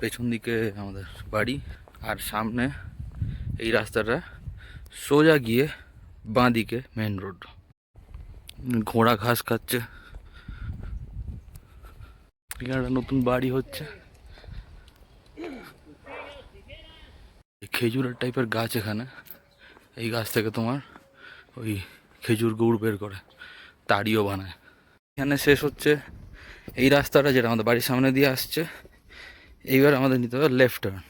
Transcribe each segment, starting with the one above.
পেছন দিকে আমাদের বাড়ি, আর সামনে এই রাস্তাটা সোজা গিয়ে বাঁ দিকে মেন রোড। ঘোড়া ঘাস খাচ্ছে। এখানে একটা নতুন বাড়ি হচ্ছে। খেজুরের টাইপের গাছ এখানে, এই গাছ থেকে তোমার ওই খেজুর গুড় বের করে তাড়িও বানায়। এখানে শেষ হচ্ছে এই রাস্তাটা যেটা আমাদের বাড়ির সামনে দিয়ে আসছে। এইবার আমাদের নিতে হবে লেফট টার্ন,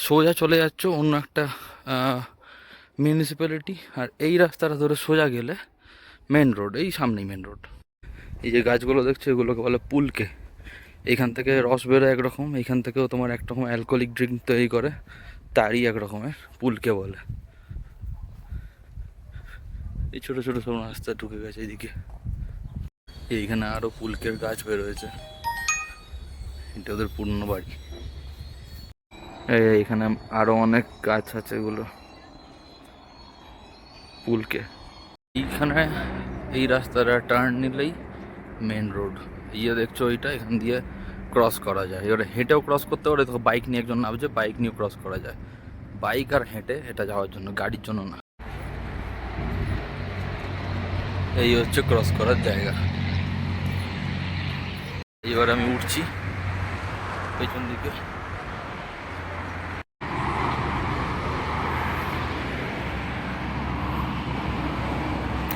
সোজা চলে যাচ্ছ অন্য একটা মিউনিসিপ্যালিটি। আর এই রাস্তাটা ধরে সোজা গেলে মেন রোড, এই সামনেই মেন রোড। এই যে গাছগুলো দেখছো এগুলোকে বলে পুলকে। এইখান থেকে রস বেরোয় একরকম, এইখান থেকেও তোমার একরকম অ্যালকোহলিক ড্রিঙ্ক তৈরি করে, তারই এক রকমের পুলকে বলে। এই ছোটো ছোটো সব রাস্তা ঢুকে গেছে এইদিকে। এইখানে আরও পুলকের গাছ বেরোয়েছে, এটা ওদের পুরনো বাড়ি। এইখানে আরও অনেক গাছ আছে, এগুলো পুলকে। এইখানে এই রাস্তাটা টার্ন নিলেই মেন রোড। ইয়ে দেখছো ওইটা, এখান দিয়ে ক্রস করা যায়। এবারে হেঁটেও ক্রস করতে পারে, তো বাইক নিয়ে একজন নামছে, বাইক নিয়েও ক্রস করা যায়। বাইক আর হেঁটে এটা যাওয়ার জন্য, গাড়ির জন্য না। এই হচ্ছে ক্রস করার জায়গা। এবার আমি উঠছি পেছন দিকে।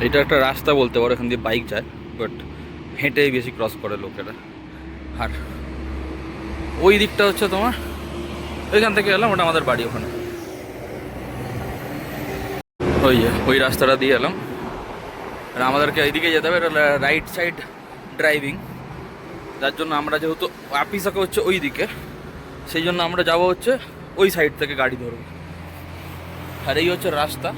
এটা একটা রাস্তা বলতে পারো, এখান দিয়ে বাইক যায়, বাট হেঁটেই বেশি ক্রস করে লোকেরা। আর ওই দিকটা হচ্ছে তোমার, ওইখান থেকে এলাম, ওটা আমাদের বাড়ি ওখানে। ওই রাস্তাটা দিয়ে এলাম, আর আমাদেরকে এইদিকে যেতে হবে। এটা রাইট সাইড ড্রাইভিং, যার জন্য আমরা যেহেতু আপিসাকে হচ্ছে ওই দিকে, সেই জন্য আমরা যাব হচ্ছে ওই সাইড থেকে গাড়ি ধরব। আর এই হচ্ছে রাস্তা,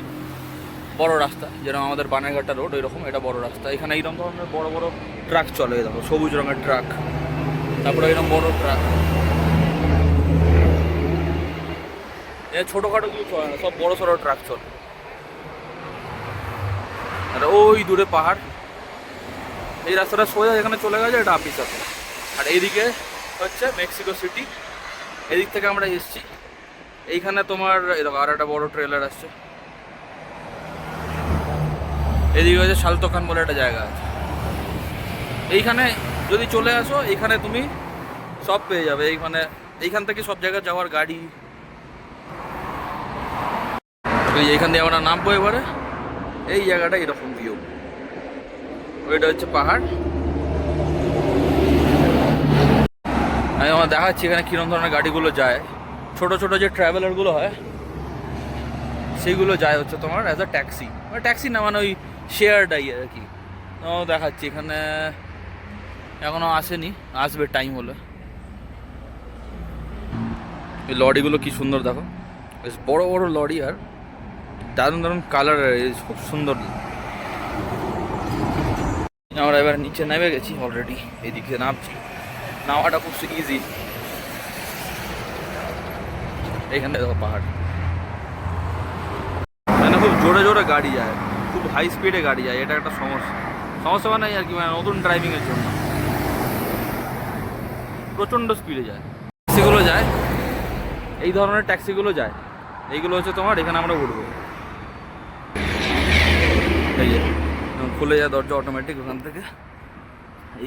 বড় রাস্তা, যেরকম আমাদের বানারঘাটা রোড ওইরকম এটা বড় রাস্তা। এখানে এইরকম ধরনের বড় বড় ট্রাক চলে, দেখো সবুজ রঙের ট্রাক, তারপরে এরকম বড় ট্রাক। এ ছোটোখাটো কিছু চলে না, সব বড় সড়ো ট্রাক চলে। আর ওই দূরে পাহাড়। এই রাস্তাটা সোজা এখানে চলে গেছে, এটা আপিসা। আর এইদিকে হচ্ছে মেক্সিকো সিটি, এদিক থেকে আমরা এসেছি। এইখানে তোমার এরকম আর একটা বড় ট্রেলার আসছে। এদিকে হচ্ছে শালতোকান বলে একটা জায়গা আছে। এইখানে যদি চলে আসো, এইখানে তুমি সব পেয়ে যাবে। এইখান থেকে সব জায়গায় যাওয়ার গাড়ি। এইখান দিয়ে আমরা নামবো এবারে। এই জায়গাটা এরকম ভিউ, ওইটা হচ্ছে পাহাড়। আমি আমার দেখাচ্ছি এখানে কিরকম ধরনের গাড়িগুলো যায়। ছোট ছোট যে ট্রাভেলারগুলো হয় সেইগুলো যায় হচ্ছে তোমার অ্যাজ আ ট্যাক্সি, মানে ট্যাক্সি না, মানে ওই শেয়ারডাই আর কি। দেখাচ্ছি এখানে এখনও আসেনি, আসবে টাইম হলে। এই লরিগুলো কি সুন্দর দেখো, বেশ বড় বড় লরি, আর দারুণ দারুণ কালার, খুব সুন্দর। আমরা এবার নিচে নেমে গেছি অলরেডি, এইদিকে নামছি। নামাটা খুব ইজি। এইখানে দেখো পাহাড়, মানে খুব জোরে জোরে গাড়ি যায়, খুব হাই স্পিডে গাড়ি যায়। এটা একটা সমস্যা মানে আর কি, মানে নতুন ড্রাইভিংয়ের জন্য প্রচণ্ড স্পিডে যায়। ট্যাক্সিগুলো যায়, এই ধরনের ট্যাক্সিগুলো যায়। এইগুলো হচ্ছে তোমার, এখানে আমরা উঠবো। এই যে খুলে যায় দরজা অটোমেটিক ওখান থেকে।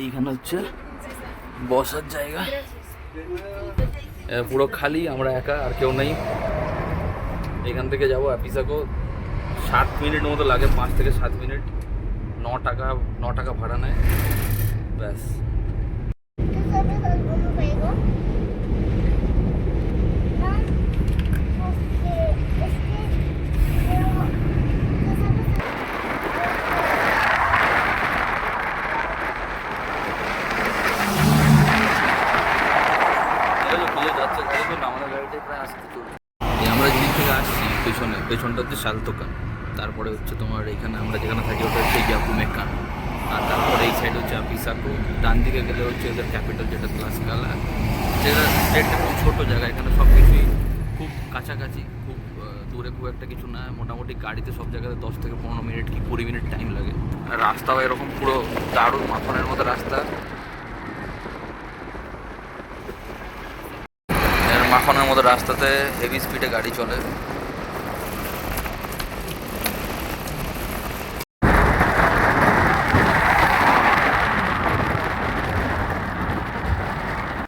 এইখানে হচ্ছে বসার জায়গা, পুরো খালি, আমরা একা, আর কেউ নেই। এখান থেকে যাবো আপিসাকো, 7 মিনিট মতো লাগে, 5 থেকে 7 মিনিট। 9 টাকা ভাড়া নেয়, ব্যাস। আমাদের গাড়িটাই প্রায় আসতে চলছে। আমরা যেদিক থেকে আসছি পেছনটা হচ্ছে শালতোকান, তারপরে হচ্ছে তোমার এখানে আমরা যেখানে থাকি ওটা হচ্ছে ইয়াকুমেকান, আর তারপরে এই সাইড হচ্ছে আপিসাকো। ডান দিকে গেলে হচ্ছে ওদের ক্যাপিটাল যেটা তলাসকালা, যেটা স্টেটটা খুব ছোটো জায়গা। এখানে সব কিছুই খুব কাছাকাছি, খুব দূরে খুব একটা কিছু না। মোটামুটি গাড়িতে সব জায়গাতে 10 থেকে 15 মিনিট কি 20 মিনিট টাইম লাগে। আর রাস্তাও এরকম পুরো দারুণ মাখনের মতো রাস্তা। মাখনের মতো রাস্তাতে হেভি স্পিডে গাড়ি চলে।